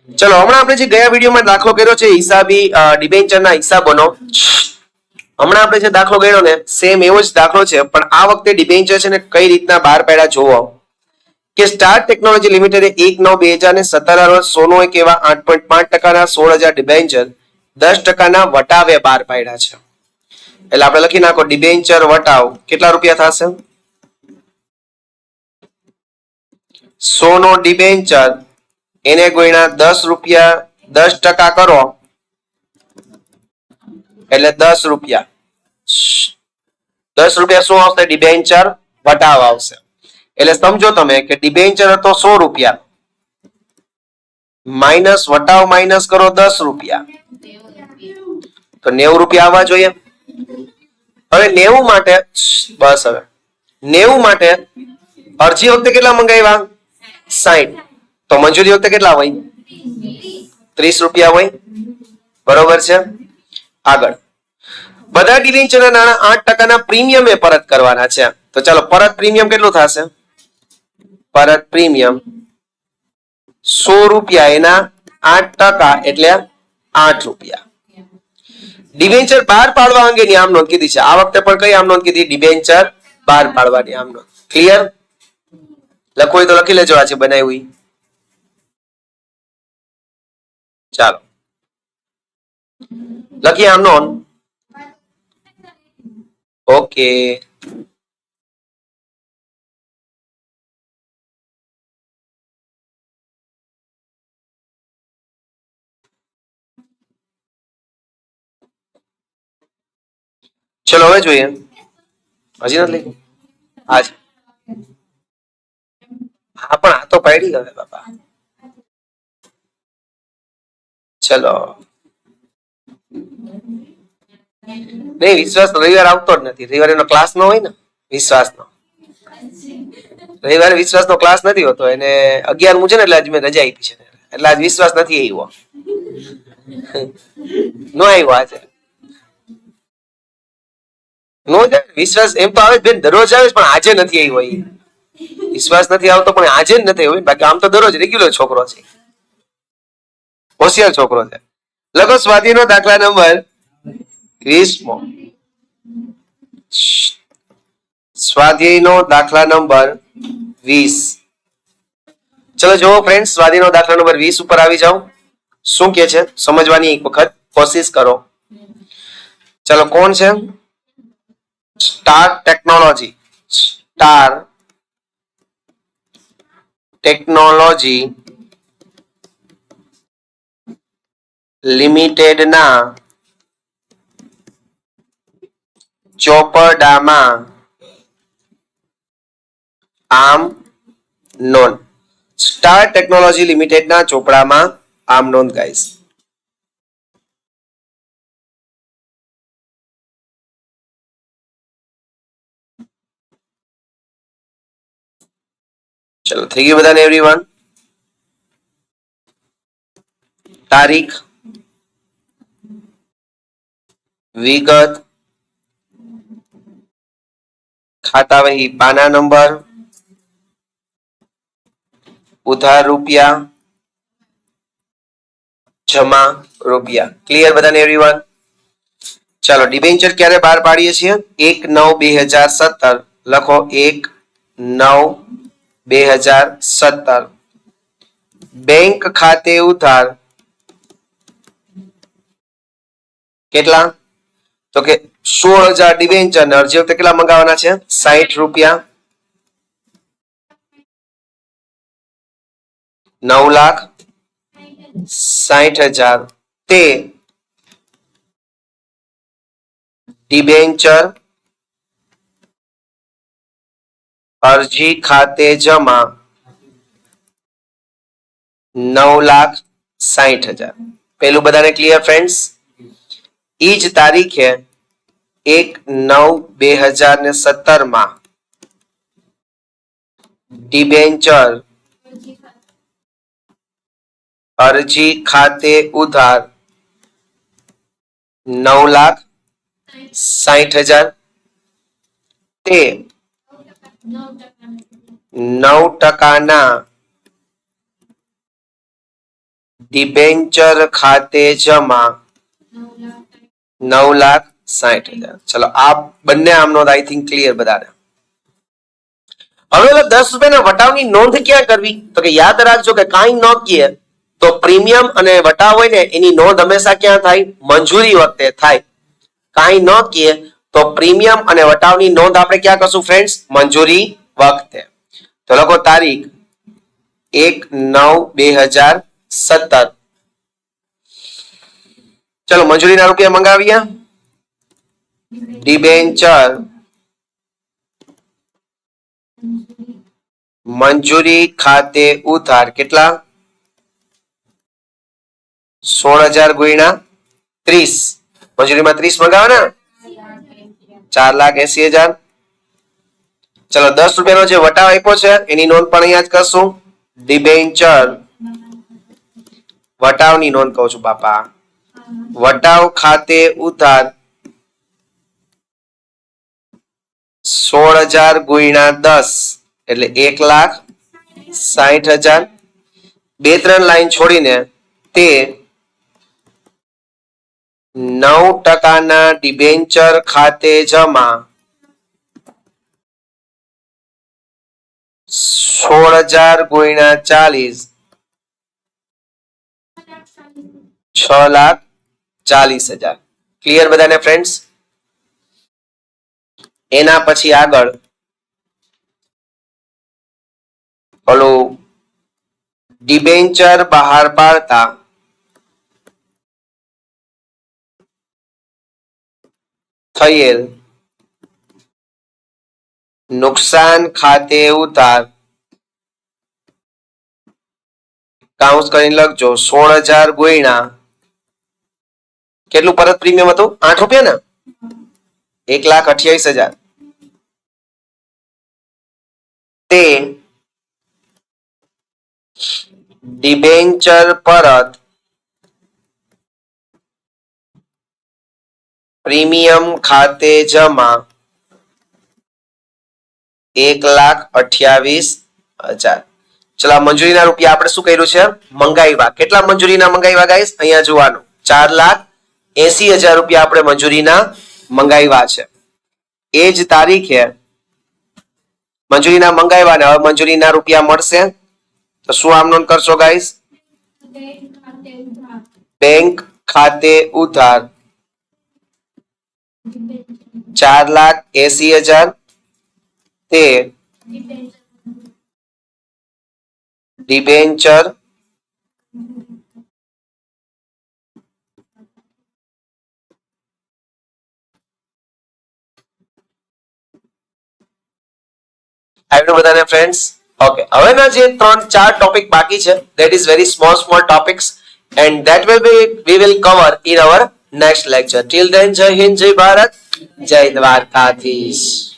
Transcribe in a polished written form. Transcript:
ચલો હમણાં આપણે જે ગયા વિડીયોમાં દાખલો કર્યો છે હિસાબી ડિબેન્ચરના હિસાબોનો, હમણાં આપણે જે દાખલો કર્યો ને સેમ એવો જ દાખલો છે, પણ આ વખતે ડિબેન્ચર છે ને કઈ રીતના બહાર પાડ્યા જોવો કે સ્ટાર ટેકનોલોજી લિમિટેડે 1/9/2017 રોજ સોનું એક એવા 8.5% 16,000 ડિબેન્ચર 10% વટાવે બહાર પાડ્યા છે. એટલે આપણે લખી નાખો ડિબેન્ચર વટાવ કેટલા રૂપિયા થશે? સોનો ડિબેન્ચર એને ગુણ્યા 10 રૂપિયા 10% કરો એટલે 10 રૂપિયા. 10 રૂપિયા શું આવશે? ડિબેન્ચર વટાવ આવશે. એટલે સમજો તમે કે ડિબેન્ચર હતો 100 રૂપિયા માઇનસ વટાવ માઇનસ કરો 10 રૂપિયા તો 90 રૂપિયા આવવા જોઈએ. હવે 90 માટે બસ હવે 90 માટે અરજી વખતે કેટલા મંગાવ્યા? 60. તો મંજૂરી વખતે કેટલા હોય? 30 રૂપિયા હોય. બરોબર છે. આગળ બધા ડિબેન્ચરના નાણાં 8%ના પ્રીમિયમે પરત કરવાના છે. તો ચાલો પરત પ્રીમિયમ કેટલું થશે? પરત પ્રીમિયમ 100 રૂપિયા એના 8% એટલે 8 રૂપિયા. ડિબેન્ચર બહાર પાડવા અંગેની આમ નોંધ કીધી છે. આ વખતે પણ કઈ આમ નોંધ કીધી? ડિબેન્ચર બહાર પાડવાની આમ નોંધ. ક્લિયર? લખવું હોય તો લખી લેજો આજે બનાવી. ચાલો લખીએ આમ નોંધ. ઓકે ચલો હવે જોઈએ. હજી નથી લખી? હા પણ આ તો પાડી હવે બાપા. ચલો નહીં, વિશ્વાસ રવિવાર આવતો જ નથી. રવિવારે એનો ક્લાસ ન હોય ને વિશ્વાસનો. રવિવારે વિશ્વાસનો ક્લાસ નથી હોતો. એને 11મું છે ને એટલે આજ મેં રજા આપી છે, એટલે આજ વિશ્વાસ નથી આવ્યો. નો આવ્યો આજે. નો વિશ્વાસ એમ તો આવે બેન, દરરોજ આવે પણ આજે નથી આવ્યો. વિશ્વાસ નથી આવતો પણ આજે જ નથી આવ્યો. બાકી આમ તો દરરોજ રેગ્યુલર છોકરો છે, હોશિયાર છોકરો છે. લખો સ્વાધ્યાયનો દાખલા નંબર 20. સ્વાધ્યાયનો દાખલા નંબર 20. ચલો જુઓ ફ્રેન્ડ, સ્વાધ્યાયનો દાખલા નંબર 20 ઉપર આવી જાઓ. શું કે છે સમજવાની એક વખત કોશિશ કરો. ચલો કોણ છે? Star technology. Star technology limited ના ચોપડામાં આમ નોંધ. સ્ટાર ટેકનોલોજી લિમિટેડ ના ચોપડામાં આમ નોંધ ગાઈસ. ચલો થઈ ગયું બધાને એવરીવન? તારીખ, વિગત, ખાતા વહી પાના નંબર, ઉધાર રૂપિયા, જમા રૂપિયા. ક્લિયર બધાને એવરીવન? ચાલો ડિબેન્ચર ક્યારે બહાર પાડીએ છીએ? 1/9/2017. લખો 1/9/2017. બેંક ખાતે ઉધાર કેટલા? તો કે 16,000 ડિબેન્ચર ને અરજી વખતે કેટલા મંગાવવાના છે? 60 રૂપિયા. 9,60,000 તે ડિબેન્ચર અરજી ખાતે જમા 9,60,000. પેલું બધાને ક્લિયર ફ્રેન્ડ્સ? ઈ જ તારીખે 1/9/2017 માં ડિબેન્ચર અરજી ખાતે ઉધાર 9,60,000 તે 9% ડિબેન્ચર ખાતે જમા 9,60,000. ચલો આ બંને આમનો આઈ થિંક ક્લિયર બધાને. હવે 10 રૂપિયાના વટાવની નોંધ ક્યાં કરવી? તો કે યાદ રાખજો કે કાંઈ ન કીએ તો પ્રીમિયમ અને વટાવ હોય ને એની નોંધ હંમેશા ક્યાં થાય? મંજૂરી વખતે થાય. કાંઈ ન કીએ તો પ્રીમિયમ અને વટાવની નોંધ આપણે ક્યાં કરશું ફ્રેન્ડ્સ? મંજૂરી વખતે. તો લખો તારીખ 1/9/2017. ચલો મંજૂરીના રૂપિયા મંગાવ્યા. ડિબેન્ચર મંજૂરી ખાતે ઉધાર કેટલા? 16,000 ગુણ્યા 30. મંજૂરીમાં 30 મંગાવે ને 4,80,000. ચલો 10 રૂપિયાનો જે વટાવ આપ્યો છે એની નોંધ પણ અહીંયા જ કરશું. ડિબેન્ચર વટાવની નોંધ કહું છું બાપા. વટાવ ખાતે ઉધાર 16,000 ગુણ્યા 10 એટલે 1,60,000. 2-3 લાઈન છોડીને તે 9% ડિબેન્ચર ખાતે જમા 16,000 ગુણ્યા 40 6,40,000. ક્લિયર બધાને ફ્રેન્ડ્સ? એના પછી આગળ ઓલું ડિબેન્ચર બહાર પાડતા થયેલ નુકસાન ખાતે ઉધાર કાઉન્સ કરીને લખજો 16,000 ગુણ્યા કેટલું પરત પ્રીમિયમ હતું? 8 રૂપિયા ને 1,28,000. તે ડિબેન્ચર પરત પ્રીમિયમ ખાતે જમા 1,28,000. ચલો મંજૂરીના રૂપિયા આપણે શું કર્યું છે? મંગાવ્યા. કેટલા મંજૂરીના મંગાવ્યા ગાઈસ? અહીંયા જોવાનું 4,80,000 રૂપિયા આપણે મંજૂરીના મંગાવ્યા છે. એ જ તારીખે મંજૂરીના મંગાવ્યા ને હવે મંજૂરીના રૂપિયા મળશે તો શું આમ નોંધ કરશો ગાઈસ? બેંક ખાતે ઉધાર 4,80,000 તે ડિબેન્ચર આવ્યું બધાને ફ્રેન્ડ્સ? ઓકે, હવેના જે 3-4 ટોપિક બાકી છે that is very small topics and that will be we will cover in our next lecture. Till then, Jai Hind, Jai Bharat, Jai Dwarkadhish.